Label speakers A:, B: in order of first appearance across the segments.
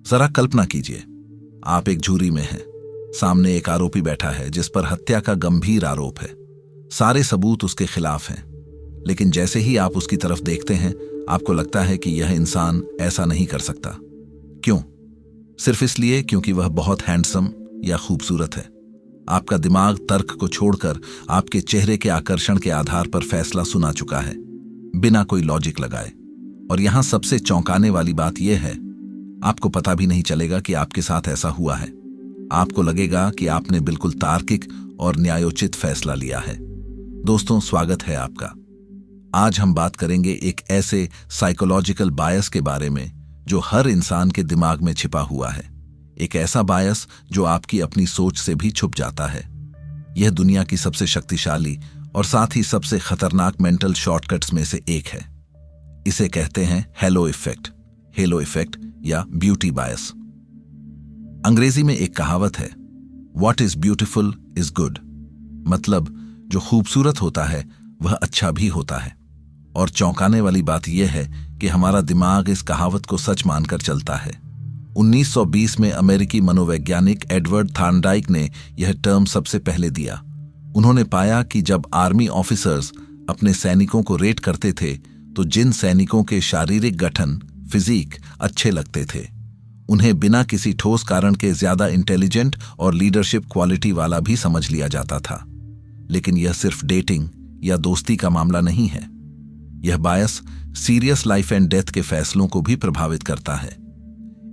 A: जरा कल्पना कीजिए, आप एक जूरी में हैं। सामने एक आरोपी बैठा है जिस पर हत्या का गंभीर आरोप है। सारे सबूत उसके खिलाफ हैं, लेकिन जैसे ही आप उसकी तरफ देखते हैं, आपको लगता है कि यह इंसान ऐसा नहीं कर सकता। क्यों? सिर्फ इसलिए क्योंकि वह बहुत हैंडसम या खूबसूरत है। आपका दिमाग तर्क को छोड़कर आपके चेहरे के आकर्षण के आधार पर फैसला सुना चुका है, बिना कोई लॉजिक लगाए। और यहां सबसे चौंकाने वाली बात यह है, आपको पता भी नहीं चलेगा कि आपके साथ ऐसा हुआ है। आपको लगेगा कि आपने बिल्कुल तार्किक और न्यायोचित फैसला लिया है। दोस्तों, स्वागत है आपका। आज हम बात करेंगे एक ऐसे साइकोलॉजिकल बायस के बारे में जो हर इंसान के दिमाग में छिपा हुआ है। एक ऐसा बायस जो आपकी अपनी सोच से भी छुप जाता है। यह दुनिया की सबसे शक्तिशाली और साथ ही सबसे खतरनाक मेंटल शॉर्टकट्स में से एक है। इसे कहते हैं हेलो इफेक्ट या ब्यूटी बायस। अंग्रेजी में एक कहावत है, what is beautiful is good. मतलब जो खूबसूरत होता है वह अच्छा भी होता है। और चौंकाने वाली बात यह है कि हमारा दिमाग इस कहावत को सच मानकर चलता है। 1920 में अमेरिकी मनोवैज्ञानिक एडवर्ड थॉर्नडाइक ने यह टर्म सबसे पहले दिया। उन्होंने पाया कि जब आर्मी ऑफिसर्स अपने सैनिकों को रेट करते थे तो जिन सैनिकों के शारीरिक गठन फिजिक अच्छे लगते थे, उन्हें बिना किसी ठोस कारण के ज्यादा इंटेलिजेंट और लीडरशिप क्वालिटी वाला भी समझ लिया जाता था। लेकिन यह सिर्फ डेटिंग या दोस्ती का मामला नहीं है। यह बायस सीरियस लाइफ एंड डेथ के फैसलों को भी प्रभावित करता है।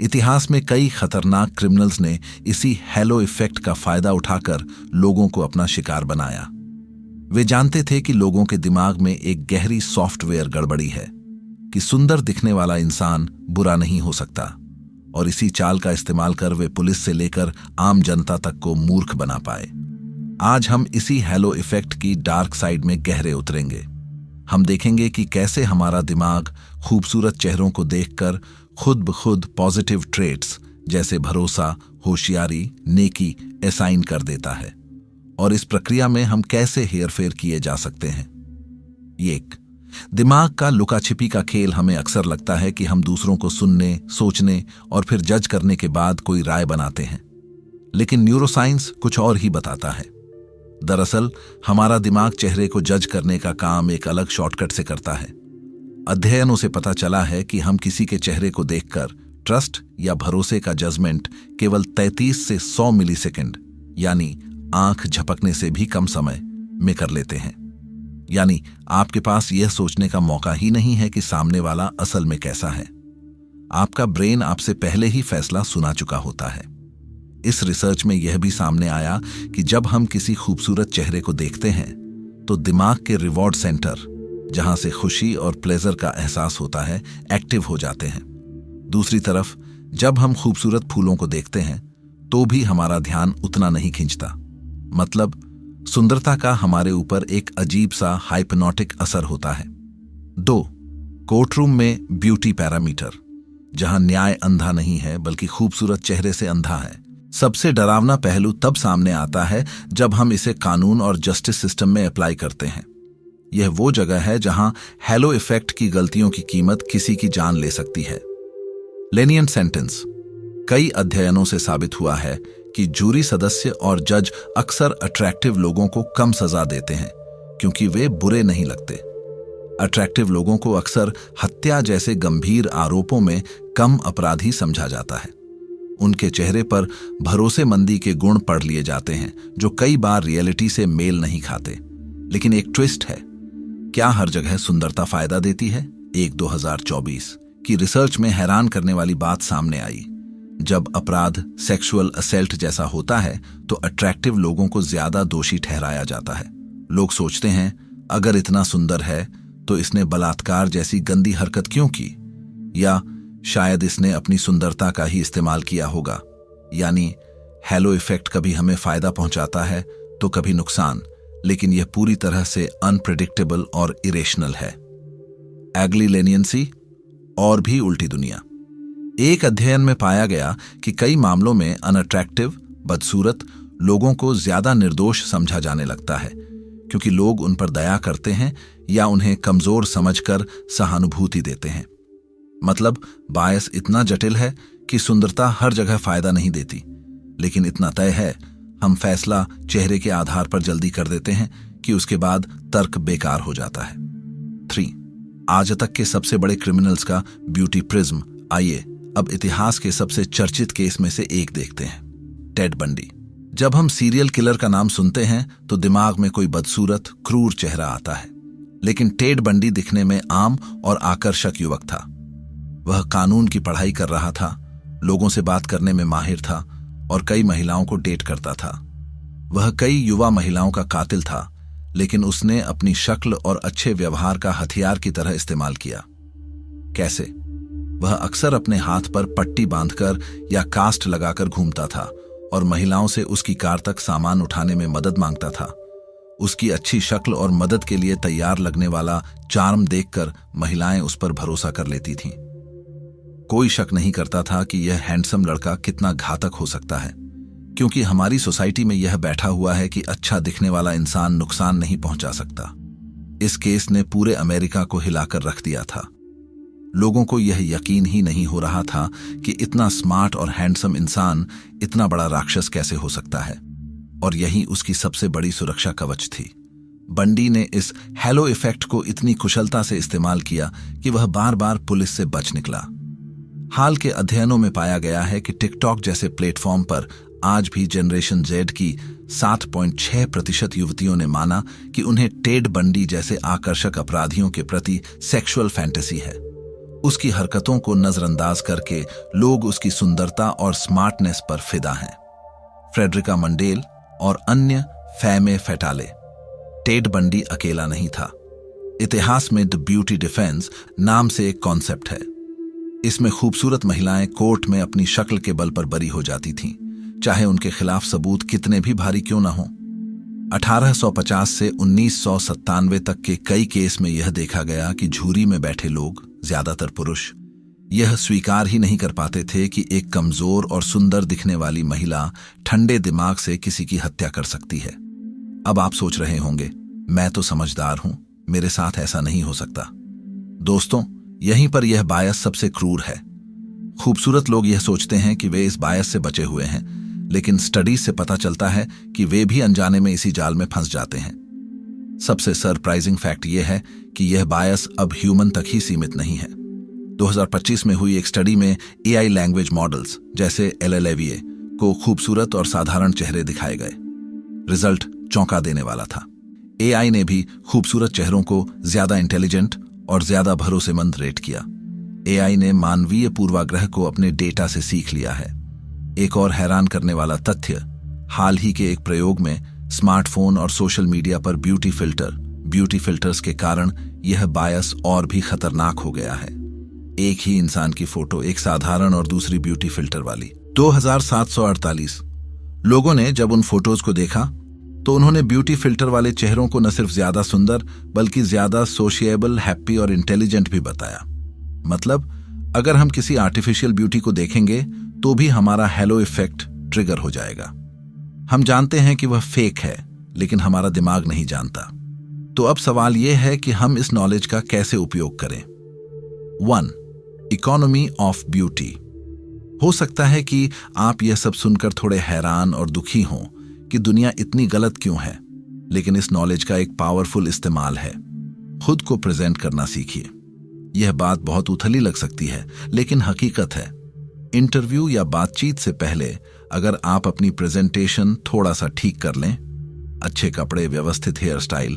A: इतिहास में कई खतरनाक क्रिमिनल्स ने इसी हेलो इफेक्ट का फायदा उठाकर लोगों को अपना शिकार बनाया। वे जानते थे कि लोगों के दिमाग में एक गहरी सॉफ्टवेयर गड़बड़ी है कि सुंदर दिखने वाला इंसान बुरा नहीं हो सकता, और इसी चाल का इस्तेमाल कर वे पुलिस से लेकर आम जनता तक को मूर्ख बना पाए। आज हम इसी हेलो इफेक्ट की डार्क साइड में गहरे उतरेंगे। हम देखेंगे कि कैसे हमारा दिमाग खूबसूरत चेहरों को देखकर खुद ब खुद पॉजिटिव ट्रेट्स जैसे भरोसा, होशियारी, नेकी असाइन कर देता है, और इस प्रक्रिया में हम कैसे हेरफेर किए जा सकते हैं। एक दिमाग का लुका छिपी का खेल हमें अक्सर लगता है कि हम दूसरों को सुनने, सोचने और फिर जज करने के बाद कोई राय बनाते हैं, लेकिन न्यूरोसाइंस कुछ और ही बताता है। दरअसल हमारा दिमाग चेहरे को जज करने का काम एक अलग शॉर्टकट से करता है। अध्ययनों से पता चला है कि हम किसी के चेहरे को देखकर ट्रस्ट या भरोसे का जजमेंट केवल 33 से 100 मिलीसेकंड यानी आंख झपकने से भी कम समय में कर लेते हैं। यानी आपके पास यह सोचने का मौका ही नहीं है कि सामने वाला असल में कैसा है। आपका ब्रेन आपसे पहले ही फैसला सुना चुका होता है। इस रिसर्च में यह भी सामने आया कि जब हम किसी खूबसूरत चेहरे को देखते हैं तो दिमाग के रिवॉर्ड सेंटर, जहां से खुशी और प्लेजर का एहसास होता है, एक्टिव हो जाते हैं। दूसरी तरफ जब हम खूबसूरत फूलों को देखते हैं तो भी हमारा ध्यान उतना नहीं खींचता। मतलब सुंदरता का हमारे ऊपर एक अजीब सा हाइप्नोटिक असर होता है। 2 कोर्टरूम में ब्यूटी पैरामीटर, जहां न्याय अंधा नहीं है बल्कि खूबसूरत चेहरे से अंधा है। सबसे डरावना पहलू तब सामने आता है जब हम इसे कानून और जस्टिस सिस्टम में अप्लाई करते हैं। यह वो जगह है जहां हेलो इफेक्ट की गलतियों की कीमत किसी की जान ले सकती है। लेनियंट सेंटेंस। कई अध्ययनों से साबित हुआ है कि जूरी सदस्य और जज अक्सर अट्रैक्टिव लोगों को कम सजा देते हैं क्योंकि वे बुरे नहीं लगते। अट्रैक्टिव लोगों को अक्सर हत्या जैसे गंभीर आरोपों में कम अपराधी समझा जाता है। उनके चेहरे पर भरोसेमंदी के गुण पढ़ लिए जाते हैं जो कई बार रियलिटी से मेल नहीं खाते। लेकिन एक ट्विस्ट है, क्या हर जगह सुंदरता फायदा देती है? 2024 की रिसर्च में हैरान करने वाली बात सामने आई। जब अपराध सेक्सुअल असेल्ट जैसा होता है तो अट्रैक्टिव लोगों को ज्यादा दोषी ठहराया जाता है। लोग सोचते हैं अगर इतना सुंदर है तो इसने बलात्कार जैसी गंदी हरकत क्यों की, या शायद इसने अपनी सुंदरता का ही इस्तेमाल किया होगा। यानी हेलो इफेक्ट कभी हमें फायदा पहुंचाता है तो कभी नुकसान, लेकिन यह पूरी तरह से अनप्रेडिक्टेबल और इरेशनल है। एग्ली लेनियंसी और भी उल्टी दुनिया। एक अध्ययन में पाया गया कि कई मामलों में अनअट्रैक्टिव, बदसूरत लोगों को ज्यादा निर्दोष समझा जाने लगता है क्योंकि लोग उन पर दया करते हैं या उन्हें कमजोर समझकर सहानुभूति देते हैं। मतलब बायस इतना जटिल है कि सुंदरता हर जगह फायदा नहीं देती, लेकिन इतना तय है, हम फैसला चेहरे के आधार पर जल्दी कर देते हैं कि उसके बाद तर्क बेकार हो जाता है। 3. आज तक के सबसे बड़े क्रिमिनल्स का ब्यूटी प्रिज्म। आइए अब इतिहास के सबसे चर्चित केस में से एक देखते हैं, टेड बंडी। जब हम सीरियल किलर का नाम सुनते हैं तो दिमाग में कोई बदसूरत, क्रूर चेहरा आता है, लेकिन टेड बंडी दिखने में आम और आकर्षक युवक था। वह कानून की पढ़ाई कर रहा था, लोगों से बात करने में माहिर था और कई महिलाओं को डेट करता था। वह कई युवा महिलाओं का कातिल था, लेकिन उसने अपनी शक्ल और अच्छे व्यवहार का हथियार की तरह इस्तेमाल किया। कैसे? वह अक्सर अपने हाथ पर पट्टी बांधकर या कास्ट लगाकर घूमता था और महिलाओं से उसकी कार तक सामान उठाने में मदद मांगता था। उसकी अच्छी शक्ल और मदद के लिए तैयार लगने वाला चार्म देखकर महिलाएं उस पर भरोसा कर लेती थीं। कोई शक नहीं करता था कि यह हैंडसम लड़का कितना घातक हो सकता है, क्योंकि हमारी सोसाइटी में यह बैठा हुआ है कि अच्छा दिखने वाला इंसान नुकसान नहीं पहुंचा सकता। इस केस ने पूरे अमेरिका को हिलाकर रख दिया था। लोगों को यह यकीन ही नहीं हो रहा था कि इतना स्मार्ट और हैंडसम इंसान इतना बड़ा राक्षस कैसे हो सकता है, और यही उसकी सबसे बड़ी सुरक्षा कवच थी। बंडी ने इस हेलो इफेक्ट को इतनी कुशलता से इस्तेमाल किया कि वह बार बार पुलिस से बच निकला। हाल के अध्ययनों में पाया गया है कि टिकटॉक जैसे प्लेटफॉर्म पर आज भी जनरेशन जेड की 7.6% युवतियों ने माना कि उन्हें टेड बंडी जैसे आकर्षक अपराधियों के प्रति सेक्सुअल फैंटेसी है। उसकी हरकतों को नजरअंदाज करके लोग उसकी सुंदरता और स्मार्टनेस पर फिदा हैं। फ्रेडरिका मंडेल और अन्य फैमे फैटाले। टेड बंडी अकेला नहीं था। इतिहास में द ब्यूटी डिफेंस नाम से एक कॉन्सेप्ट है। इसमें खूबसूरत महिलाएं कोर्ट में अपनी शक्ल के बल पर बरी हो जाती थीं, चाहे उनके खिलाफ सबूत कितने भी भारी क्यों न हों। 1850 से 1997 तक के कई केस में यह देखा गया कि झूरी में बैठे लोग, ज्यादातर पुरुष, यह स्वीकार ही नहीं कर पाते थे कि एक कमजोर और सुंदर दिखने वाली महिला ठंडे दिमाग से किसी की हत्या कर सकती है। अब आप सोच रहे होंगे, मैं तो समझदार हूं, मेरे साथ ऐसा नहीं हो सकता। दोस्तों, यहीं पर यह बायस सबसे क्रूर है। खूबसूरत लोग यह सोचते हैं कि वे इस बायस से बचे हुए हैं, लेकिन स्टडीज से पता चलता है कि वे भी अनजाने में इसी जाल में फंस जाते हैं। सबसे सरप्राइजिंग फैक्ट यह है कि यह बायस अब ह्यूमन तक ही सीमित नहीं है। 2025 में हुई एक स्टडी में एआई लैंग्वेज मॉडल्स जैसे LLAVA को खूबसूरत और साधारण चेहरे दिखाए गए। रिजल्ट चौंका देने वाला था। एआई ने भी खूबसूरत चेहरों को ज्यादा इंटेलिजेंट और ज्यादा भरोसेमंद रेट किया। एआई ने मानवीय पूर्वाग्रह को अपने डेटा से सीख लिया है। एक और हैरान करने वाला तथ्य, हाल ही के एक प्रयोग में स्मार्टफोन और सोशल मीडिया पर ब्यूटी फिल्टर्स के कारण यह बायस और भी खतरनाक हो गया है। एक ही इंसान की फोटो, एक साधारण और दूसरी ब्यूटी फिल्टर वाली। 2748 लोगों ने जब उन फोटोज को देखा तो उन्होंने ब्यूटी फिल्टर वाले चेहरों को न सिर्फ ज्यादा सुंदर बल्कि ज्यादा सोशिएबल, हैप्पी और इंटेलिजेंट भी बताया। मतलब, अगर हम किसी आर्टिफिशियल ब्यूटी को देखेंगे तो भी हमारा हेलो इफेक्ट ट्रिगर हो जाएगा। हम जानते हैं कि वह फेक है, लेकिन हमारा दिमाग नहीं जानता। तो अब सवाल यह है कि हम इस नॉलेज का कैसे उपयोग करें। 1. Economy of beauty. हो सकता है कि आप यह सब सुनकर थोड़े हैरान और दुखी हों कि दुनिया इतनी गलत क्यों है, लेकिन इस नॉलेज का एक पावरफुल इस्तेमाल है। खुद को प्रेजेंट करना सीखिए। यह बात बहुत उथली लग सकती है, लेकिन हकीकत है। इंटरव्यू या बातचीत से पहले अगर आप अपनी प्रेजेंटेशन थोड़ा सा ठीक कर लें, अच्छे कपड़े, व्यवस्थित हेयर स्टाइल,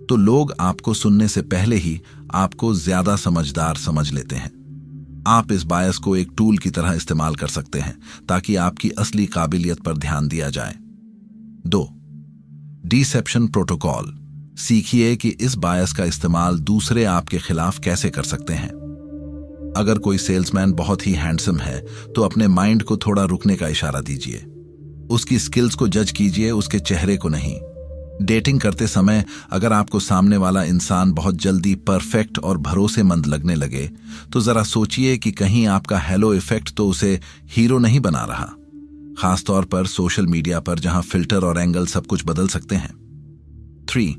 A: तो लोग आपको सुनने से पहले ही आपको ज्यादा समझदार समझ लेते हैं। आप इस बायस को एक टूल की तरह इस्तेमाल कर सकते हैं ताकि आपकी असली काबिलियत पर ध्यान दिया जाए। 2. Deception protocol. सीखिए कि इस बायस का इस्तेमाल दूसरे आपके खिलाफ कैसे कर सकते हैं। अगर कोई सेल्समैन बहुत ही हैंडसम है तो अपने माइंड को थोड़ा रुकने का इशारा दीजिए। उसकी स्किल्स को जज कीजिए, उसके चेहरे को नहीं। डेटिंग करते समय अगर आपको सामने वाला इंसान बहुत जल्दी परफेक्ट और भरोसेमंद लगने लगे तो जरा सोचिए कि कहीं आपका हेलो इफेक्ट तो उसे हीरो नहीं बना रहा, खासतौर पर सोशल मीडिया पर जहां फिल्टर और एंगल सब कुछ बदल सकते हैं। 3.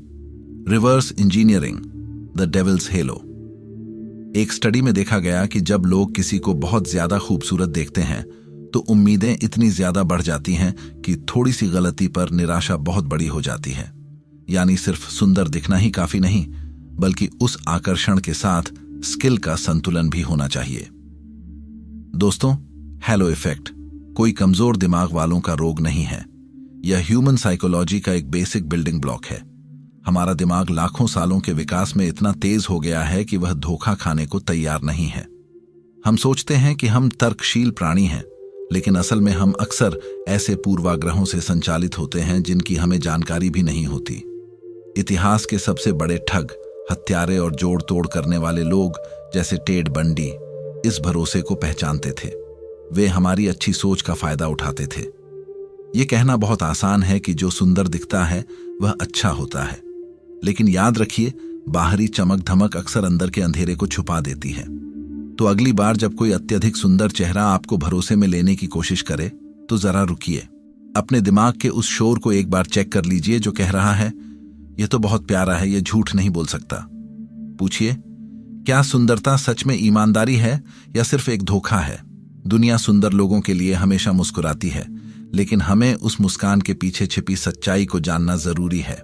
A: Reverse engineering, the devil's halo. एक स्टडी में देखा गया कि जब लोग किसी को बहुत ज्यादा खूबसूरत देखते हैं तो उम्मीदें इतनी ज्यादा बढ़ जाती हैं कि थोड़ी सी गलती पर निराशा बहुत बड़ी हो जाती है। यानी सिर्फ सुंदर दिखना ही काफी नहीं, बल्कि उस आकर्षण के साथ स्किल का संतुलन भी होना चाहिए। दोस्तों, हेलो इफेक्ट कोई कमजोर दिमाग वालों का रोग नहीं है। यह ह्यूमन साइकोलॉजी का एक बेसिक बिल्डिंग ब्लॉक है। हमारा दिमाग लाखों सालों के विकास में इतना तेज हो गया है कि वह धोखा खाने को तैयार नहीं है। हम सोचते हैं कि हम तर्कशील प्राणी हैं, लेकिन असल में हम अक्सर ऐसे पूर्वाग्रहों से संचालित होते हैं जिनकी हमें जानकारी भी नहीं होती। इतिहास के सबसे बड़े ठग, हत्यारे और जोड़ तोड़ करने वाले लोग जैसे टेड बंडी इस भरोसे को पहचानते थे। वे हमारी अच्छी सोच का फायदा उठाते थे। ये कहना बहुत आसान है कि जो सुंदर दिखता है वह अच्छा होता है, लेकिन याद रखिए, बाहरी चमक धमक अक्सर अंदर के अंधेरे को छुपा देती है। तो अगली बार जब कोई अत्यधिक सुंदर चेहरा आपको भरोसे में लेने की कोशिश करे तो जरा रुकिए। अपने दिमाग के उस शोर को एक बार चेक कर लीजिए जो कह रहा है, यह तो बहुत प्यारा है, यह झूठ नहीं बोल सकता। पूछिए, क्या सुंदरता सच में ईमानदारी है या सिर्फ एक धोखा है? दुनिया सुंदर लोगों के लिए हमेशा मुस्कुराती है, लेकिन हमें उस मुस्कान के पीछे छिपी सच्चाई को जानना जरूरी है।